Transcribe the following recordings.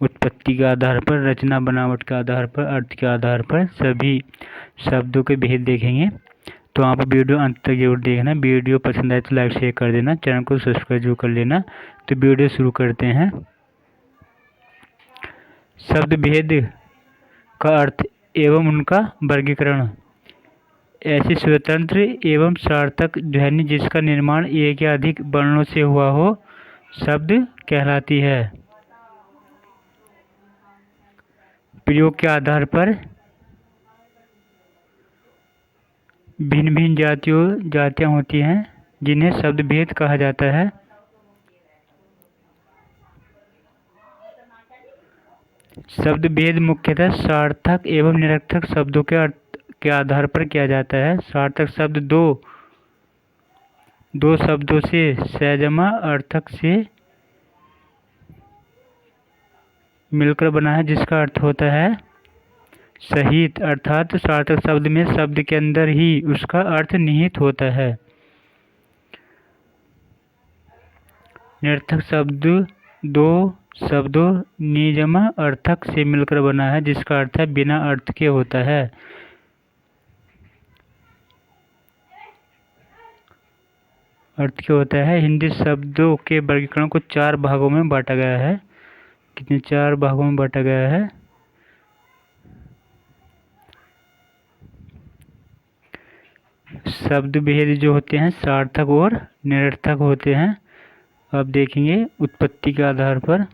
उत्पत्ति के आधार पर, रचना बनावट के आधार पर, अर्थ के आधार पर सभी शब्दों के भेद देखेंगे। तो आप वीडियो अंत तक जरूर देखना। वीडियो पसंद आए तो लाइक शेयर कर देना, चैनल को सब्सक्राइब जरूर कर लेना। तो वीडियो शुरू करते हैं। शब्द भेद का अर्थ एवं उनका वर्गीकरण। ऐसी स्वतंत्र एवं सार्थक ध्वनि जिसका निर्माण एक या अधिक वर्णों से हुआ हो शब्द कहलाती है। प्रयोग के आधार पर भिन्न भिन्न जातियां होती हैं जिन्हें शब्द भेद कहा जाता है। शब्द भेद मुख्यतः सार्थक एवं निरर्थक शब्दों के अर्थ के आधार पर किया जाता है। सार्थक शब्द दो शब्दों से सहजमा अर्थक से मिलकर बना है जिसका अर्थ होता है सहित, अर्थात सार्थक शब्द में शब्द के अंदर ही उसका अर्थ निहित होता है। निरर्थक शब्द दो शब्दों निजमा अर्थक से मिलकर बना है जिसका अर्थ है बिना अर्थ के होता है। अर्थ क्या होता है। हिंदी शब्दों के वर्गीकरण को 4 भागों में बांटा गया है। कितने 4 भागों में बांटा गया है। शब्द भेद जो होते हैं सार्थक और निरर्थक होते हैं। अब देखेंगे उत्पत्ति के आधार पर।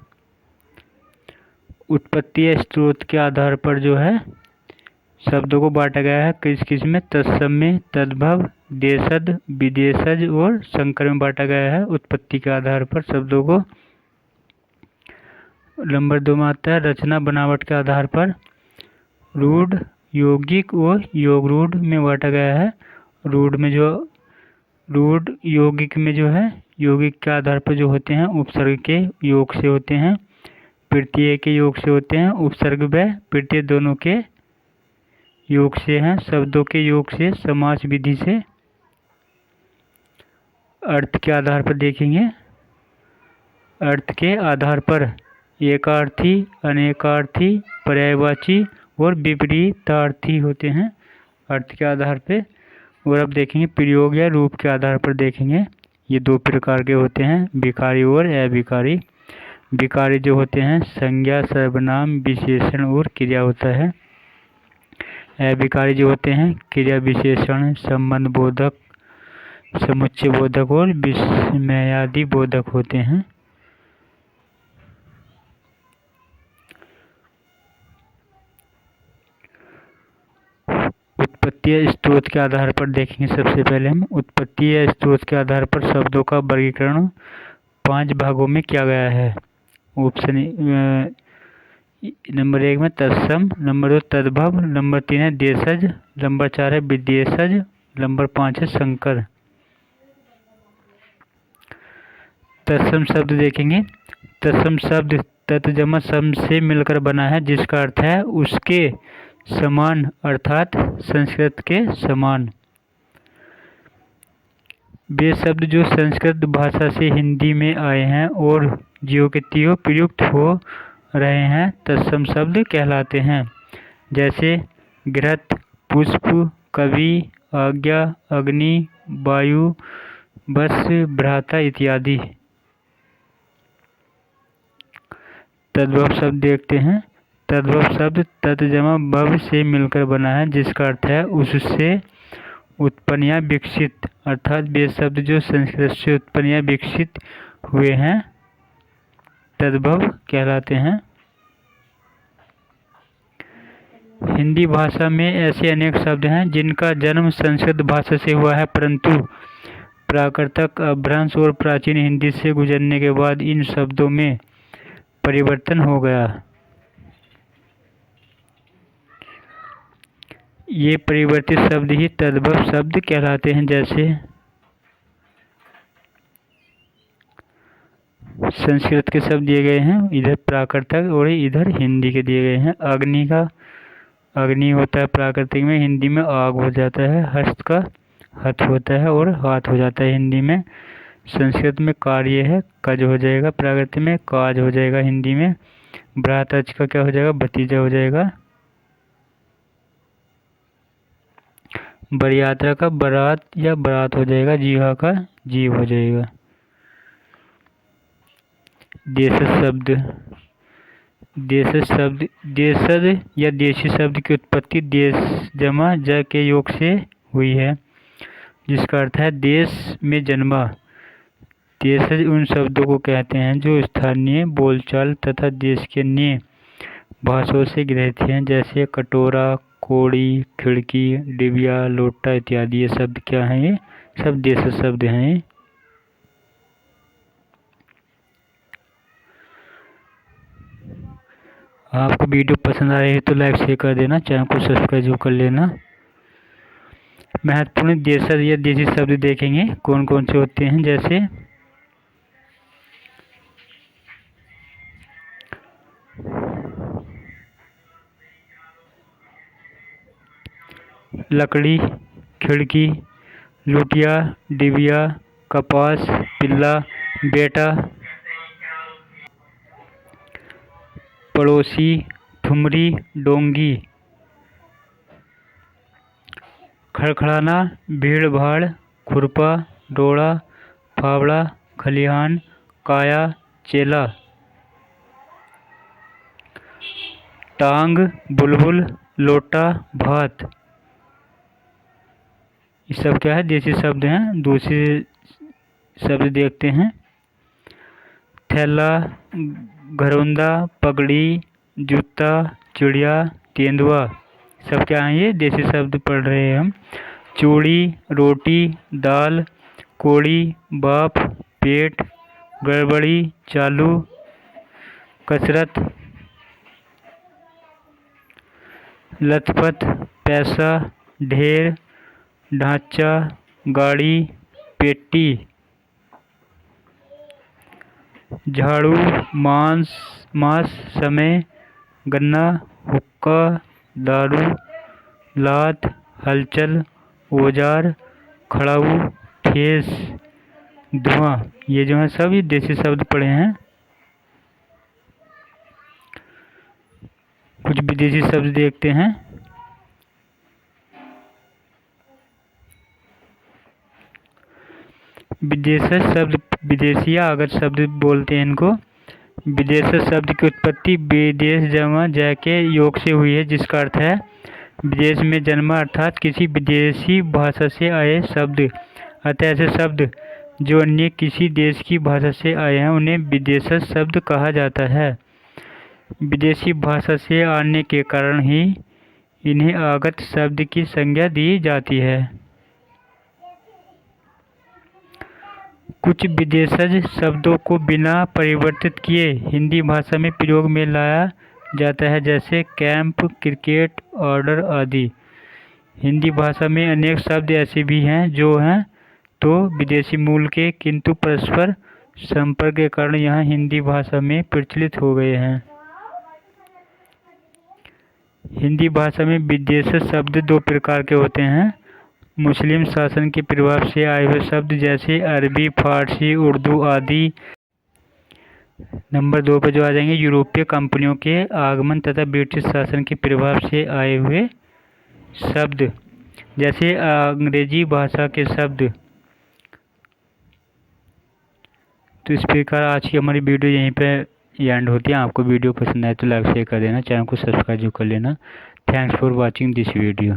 उत्पत्ति या स्रोत के आधार पर जो है शब्दों को बांटा गया है किस किस में। तत्सम, तद्भव, देशज, विदेशज और संकर में बांटा गया है उत्पत्ति के आधार पर शब्दों को। नंबर 2 में आता है रचना बनावट के आधार पर। रूढ़, यौगिक और योगरूढ़ में बांटा गया है। रूढ़ यौगिक में जो है यौगिक के आधार पर जो होते हैं उपसर्ग के योग से होते हैं, प्रत्यय के योग से होते हैं। उपसर्ग व प्रत्यय दोनों के योग से हैं। शब्दों के योग से, समास विधि से। अर्थ के आधार पर देखेंगे। अर्थ के आधार पर एकार्थी, अनेकार्थी, पर्यायवाची और विपरीतार्थी होते हैं अर्थ के आधार पे। और अब देखेंगे प्रयोग या रूप के आधार पर देखेंगे। ये 2 प्रकार के होते हैं, विकारी और अविकारी। विकारी जो होते हैं संज्ञा, सर्वनाम, विशेषण और क्रिया होता है। अविकारी जो होते हैं क्रिया, विशेषण, संबंध बोधक, समुच्चय बोधक और विस्मयादि बोधक होते हैं। उत्पत्ति या स्रोत के आधार पर देखेंगे। सबसे पहले हम उत्पत्ति या स्रोत के आधार पर शब्दों का वर्गीकरण 5 भागों में किया गया है। ऑप्शन नंबर 1 में तत्सम, नंबर 2 तद्भव, नंबर 3 है देशज, नंबर 4 है विदेशज, नंबर 5 है संकर। तत्सम शब्द देखेंगे। तत्सम शब्द तत् जमा सम से मिलकर बना है जिसका अर्थ है उसके समान, अर्थात संस्कृत के समान। वे शब्द जो संस्कृत भाषा से हिंदी में आए हैं और ज्यों के त्यों प्रयुक्त हो रहे हैं तत्सम शब्द कहलाते हैं। जैसे घृत, पुष्प, कवि, आज्ञा, अग्नि, वायु, बस, भ्राता इत्यादि। तद्भव शब्द देखते हैं। तद्भव शब्द तत् जमा भव से मिलकर बना है जिसका अर्थ है उससे उत्पन्न या विकसित, अर्थात वे शब्द जो संस्कृत से उत्पन्न या विकसित हुए हैं तद्भव कहलाते हैं। हिंदी भाषा में ऐसे अनेक शब्द हैं जिनका जन्म संस्कृत भाषा से हुआ है परंतु प्राकृतक, अपभ्रंश और प्राचीन हिंदी से गुजरने के बाद इन शब्दों में परिवर्तन हो गया। ये परिवर्तित शब्द ही तद्भव शब्द कहलाते हैं। जैसे संस्कृत के शब्द दिए गए हैं, इधर प्राकृतिक और इधर हिंदी के दिए गए हैं। अग्नि का अग्नि होता है प्राकृतिक में, हिंदी में आग हो जाता है। हस्त का हथ होता है और हाथ हो जाता है हिंदी में। संस्कृत में कार्य है, कज हो जाएगा, प्राकृतिक में काज हो जाएगा हिंदी में। बरातज का क्या हो जाएगा, भतीजा हो जाएगा। बरयात्रा का बारात या बारात हो जाएगा। जीवा का जीव हो जाएगा। देशज शब्द, देशज शब्द, देशज या देशी शब्द की उत्पत्ति देश जमा ज के योग से हुई है, जिसका अर्थ है देश में जन्मा। देशज उन शब्दों को कहते हैं जो स्थानीय बोलचाल तथा देश के अन्य भाषाओं से गृहीत हैं, जैसे कटोरा, कोड़ी, खिड़की, डिबिया, लोटा इत्यादि। ये शब्द क्या हैं? ये सब देशज शब्द हैं। आपको वीडियो पसंद आ रही है तो लाइक शेयर कर देना, चैनल को सब्सक्राइब कर लेना। महत्वपूर्ण देशज या देशी शब्द देखेंगे कौन कौन से होते हैं, जैसे लकड़ी, खिड़की, लुटिया, डिबिया, कपास, पिल्ला, बेटा, पड़ोसी, ठुमरी, डोंगी। खड़खड़ाना, भीड़ भाड़, खुरपा, डोड़ा, फावड़ा, खलिहान, काया, चेला। टांग, बुलबुल, लोटा, भात। ये सब क्या है? देसी शब्द हैं। दूसरे शब्द देखते हैं। थैला, घरौंदा, पगड़ी, जूता, चिड़िया, तेंदुआ। सब क्या हैं? ये देसी शब्द पढ़ रहे हैं हम। चूड़ी, रोटी, दाल, कोड़ी, बाप, पेट, गड़बड़ी, चालू, कसरत, लथपथ, पैसा, ढेर, ढांचा, गाड़ी, पेटी। झाड़ू, मांस, समय, गन्ना, हुक्का, दारू, लात, हलचल, औजार, खड़ाऊ, ठेस, धुआं। ये जो है सब ये देसी शब्द पढ़े हैं। कुछ विदेशी शब्द देखते हैं। विदेशी शब्द, विदेशी या अगर शब्द बोलते हैं इनको। विदेशी शब्द की उत्पत्ति विदेश जमा ज के योग से हुई है, जिसका अर्थ है विदेश में जन्मा, अर्थात किसी विदेशी भाषा से आए शब्द। अतः ऐसे शब्द जो अन्य किसी देश की भाषा से आए हैं उन्हें विदेशी शब्द कहा जाता है। विदेशी भाषा से आने के कारण ही इन्हें आगत शब्द की संज्ञा दी जाती है। कुछ विदेशज शब्दों को बिना परिवर्तित किए हिंदी भाषा में प्रयोग में लाया जाता है, जैसे कैंप, क्रिकेट, ऑर्डर आदि। हिंदी भाषा में अनेक शब्द ऐसे भी हैं जो हैं तो विदेशी मूल के, किंतु परस्पर संपर्क के कारण यहाँ हिंदी भाषा में प्रचलित हो गए हैं। हिंदी भाषा में विदेशी शब्द दो प्रकार के होते हैं। मुस्लिम शासन के प्रभाव से आए हुए शब्द जैसे अरबी, फारसी, उर्दू आदि। नंबर 2 पर जो आ जाएंगे यूरोपीय कंपनियों के आगमन तथा ब्रिटिश शासन के प्रभाव से आए हुए शब्द, जैसे अंग्रेजी भाषा के शब्द। तो इस प्रकार आज की हमारी वीडियो यहीं पे एंड होती है। आपको वीडियो पसंद आए तो लाइक शेयर कर देना, चैनल को सब्सक्राइब कर लेना। Thanks for watching this video.